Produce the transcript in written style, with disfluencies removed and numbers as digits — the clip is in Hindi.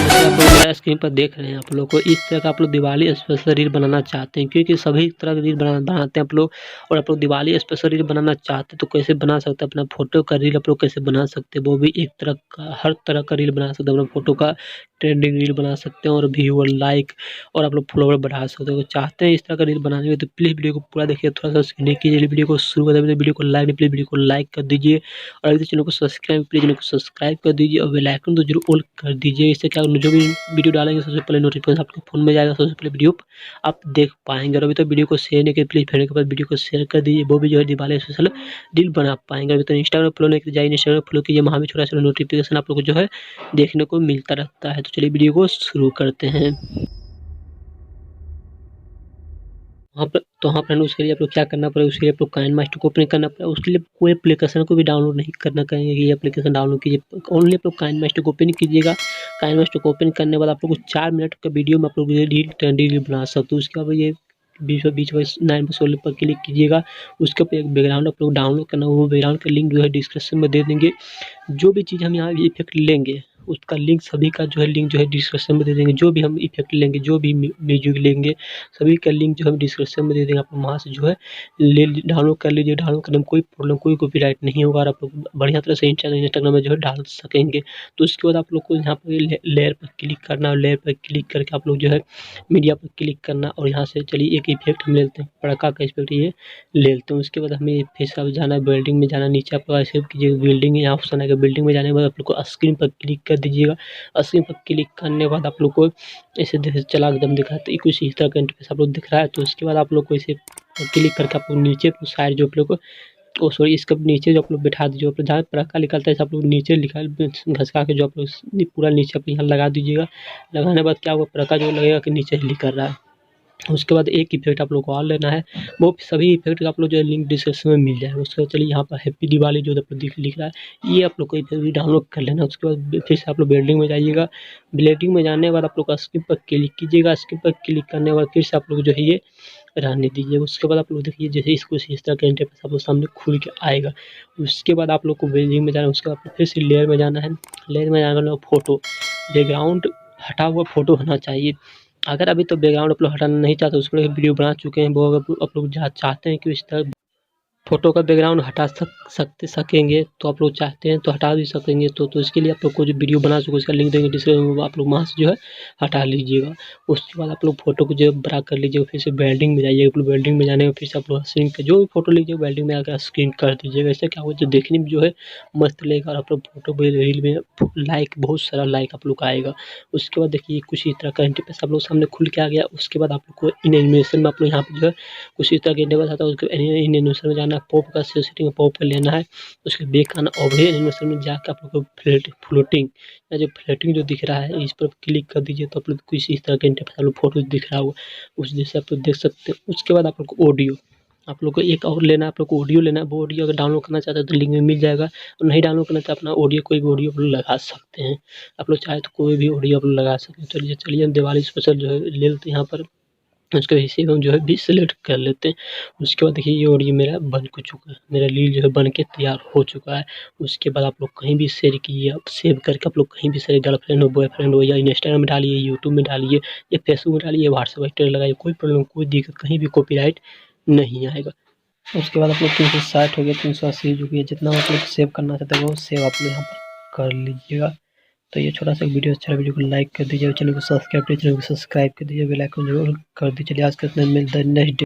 जैसे आप लोग मेरा स्क्रीन पर देख रहे हैं, आप लोग को इस तरह का आप लोग दिवाली स्पेशल रील बनाना चाहते हैं, क्योंकि सभी तरह की रील बनाते हैं आप लोग। और आप लोग दिवाली स्पेशल रील बनाना चाहते हैं तो कैसे बना सकते हैं, अपना फोटो का रील आप लोग कैसे बना सकते हैं, वो भी एक तरह का, हर तरह का रील बना सकते हैं। अपना फोटो का ट्रेंडिंग रील बना सकते हैं और व्यूअर लाइक और आप लोग फॉलोवर बढ़ा सकते हो। चाहते हैं इस तरह का रील बनाने के तो प्लीज़ वीडियो को पूरा देखिए, थोड़ा सा स्किप कीजिए। वीडियो को शुरू करते हुए वीडियो को लाइक, प्लीज़ वीडियो को लाइक कर दीजिए और अगर चैनल को सब्सक्राइब, प्लीज़ चैनल को सब्सक्राइब कर दीजिए और बेल आइकन तो जरूर ऑल कर दीजिए। इससे क्या जो भी वीडियो डालेंगे सबसे पहले नोटिफिकेशन आपके फ़ोन में जाएगा, सबसे पहले वीडियो आप देख पाएंगे। और अभी तो वीडियो को शेयर नहीं किया, प्लीज़ फ्रेंड के पास वीडियो को शेयर कर दीजिए, वो भी जो है दिवाली स्पेशल रील बना पाएंगे। अभी तो इंस्टाग्राम फॉलो नहीं किया जाइए, इंस्टाग्राम फॉलो कीजिए, वहाँ भी छोटा-छोटा नोटिफिकेशन आप लोग को जो है देखने को मिलता रहता है। तो चलिए वीडियो को शुरू करते हैं। हाँ फ्रेंड, उसके लिए आप लोग क्या करना पड़ेगा, उसके लिए आप लोग काइन मास्टर को ओपन करना पड़ेगा। उसके लिए कोई एप्लीकेशन को भी डाउनलोड नहीं करना, कहेंगे कि ये एप्लीकेशन डाउनलोड कीजिए, ओनली आप लोग काइन मास्टर को ओपन कीजिएगा। काइन मास्टर को ओपन करने के बाद आप लोग को 4 मिनट का वीडियो में आप लोग रील ट्रेंडिंग रील बना सकते हो। उसके बाद ये बीच में 9 पर 16 पर क्लिक कीजिएगा। उसके ऊपर एक बैकग्राउंड आप लोग डाउनलोड करना, वो बैकग्राउंड का लिंक जो है डिस्क्रिप्शन में दे देंगे। जो भी चीज़ हम यहाँ इफेक्ट लेंगे उसका लिंक, सभी का जो है लिंक जो है डिस्क्रिप्शन में दे देंगे। जो भी हम इफेक्ट लेंगे, जो भी म्यूजिक लेंगे, सभी का लिंक जो हम डिस्क्रिप्शन में दे देंगे। आप वहाँ से जो है डाउनलोड कर लीजिए। डाउनलोड करने में कोई प्रॉब्लम, कोई कॉपीराइट नहीं होगा और आप लोग बढ़िया तरह से इंस्टाग्राम में जो है डाल सकेंगे। तो उसके बाद आप लोग को यहाँ पर लेयर पर क्लिक करना और लेयर पर क्लिक करके आप लोग जो है मीडिया पर क्लिक करना और यहाँ से चलिए एक इफेक्ट हम लेते हैं, पड़का का इफेक्ट ये ले लेते हैं। उसके बाद हमें फिर से अब जाना है बिल्डिंग में जाना, नीचे आप लोग ऐसे कीजिएगा बिल्डिंग, यहाँ ऑप्शन आएगा। बिल्डिंग में जाने के बाद आप लोग को स्क्रीन पर क्लिक कर दीजिएगा। स्क्रीन पर क्लिक करने के बाद आप लोग को ऐसे जैसे चला एकदम दिखाते कुछ इस तरह का इंटरफेस आप लोग दिख रहा है। तो उसके बाद आप लोग को इसे क्लिक करके आप लोग नीचे साइड जो आप लोग को सॉरी इसका नीचे जो आप लोग बैठा दीजिए, आप लोग जहाँ पड़का निकलता है आप लोग नीचे लिखा घसका के जो आप लोग पूरा नीचे आप यहाँ लगा दीजिएगा। लगाने के बाद क्या होगा, पड़का जो लगेगा कि नीचे लिख कर रहा है। उसके बाद एक इफेक्ट आप लोग को और लेना है, वो सभी इफेक्ट आप लोग जो है लिंक डिस्क्रिप्शन में मिल जाएगा। उसके बाद चलिए यहाँ पर हैप्पी दिवाली जो आप लोग लिख रहा है, ये आप लोग को इफेक्ट भी डाउनलोड कर लेना। उसके बाद फिर से आप लोग बिल्डिंग में जाइएगा। बिल्डिंग में जाने के बाद आप लोग स्क्रीन पर क्लिक कीजिएगा। स्क्रीन पर क्लिक करने के बाद फिर से आप लोग जो है ये रहने दीजिए। उसके बाद आप लोग देखिए जैसे इसको इस तरह का इंटरफेस आप लोग सामने खुल के आएगा। उसके बाद आप लोग को बिल्डिंग में जाना है, उसके बाद फिर से लेयर में जाना है। लेयर में जाने वाला फोटो बैकग्राउंड हटा हुआ फोटो होना चाहिए। अगर अभी तो बैकग्राउंड आप लोग हटाना नहीं चाहते, उस पर वीडियो बना चुके हैं, वो अगर आप लोग चाहते हैं कि इस तरह फोटो का बैकग्राउंड हटा सकेंगे तो आप लोग चाहते हैं तो हटा भी सकेंगे। तो इसके लिए आप लोग को जो वीडियो बना चुके उसका लिंक देंगे डिस्क्रिप्शन में, आप लोग वहाँ से जो है हटा लीजिएगा। उसके बाद आप लोग फोटो को जो है बड़ा कर लीजिएगा। फिर से बिल्डिंग में जाइएगा। आप लोग बिल्डिंग में जाने में फिर से आप लोग स्क्रीन पे जो भी फोटो लीजिएगा बिल्डिंग में आकर स्क्रीन कर दीजिएगा। इससे क्या होगा, जो देखने में जो है मस्त लगेगा और आप लोग फोटो रील में लाइक, बहुत सारा लाइक आप लोग का आएगा। उसके बाद देखिए कुछ इस तरह का इंटरफेस आप लोग सामने खुल के आ गया। उसके बाद आप लोग को इन एनिमेशन में आप लोग यहाँ पे जो है कुछ इस तरह के इंटरफेस आता है। उसके इन एनिमेशन में जाना है, पॉप का सेटिंग पॉप पर लेना है। उसके बैक आना, ओवरले एनिमेशन में जाकर आप लोग को फ्लोटिंग या जो फ्लोटिंग जो दिख रहा है इस पर क्लिक कर दीजिए। तो आप लोग कुछ इस तरह के इंटरफेस आप लोग फोटो दिख रहा होगा, उस जैसे आप लोग देख सकते हैं। उसके बाद आप लोग को ऑडियो, आप लोग को एक और लेना है, आप लोग को ऑडियो लेना है। वो ऑडियो अगर डाउनलोड करना चाहते हैं तो लिंक में मिल जाएगा, और नहीं डाउनलोड करना चाहते अपना ऑडियो कोई भी ऑडियो आप लोग लगा सकते हैं। आप लोग चाहे तो कोई भी ऑडियो आप लोग लगा सकते हैं। चलिए हम दिवाली स्पेशल जो है ले लेते हैं यहाँ पर, उसके हिस्से में हम जो है भी सिलेक्ट कर लेते हैं। उसके बाद देखिए ये ऑडियो मेरा बन चुका है, मेरा रील जो है बन के तैयार हो चुका है। उसके बाद आप लोग कहीं भी शेयर कीजिए, आप सेव करके आप लोग कहीं भी शेयर, गर्लफ्रेंड हो, बॉयफ्रेंड हो, या इंस्टाग्राम में डालिए, यूट्यूब में डालिए, या फेसबुक में डालिए, व्हाट्सएप स्टेटस लगाइए, कोई प्रॉब्लम, कोई दिक्कत, कहीं भी कॉपीराइट नहीं आएगा। उसके बाद आप लोग 360 हो गया, 380 जो भी है, जितना आप लोग सेव करना चाहते हैं वो सेव आप लोग यहाँ पर कर लीजिएगा। तो ये छोटा सा वीडियो अच्छा, वीडियो को लाइक कर दीजिए, चैनल को सब्सक्राइब कर दीजिए, बेल आइकन जरूर कर दीजिए। आज के इतना मिलता है नेक्स्ट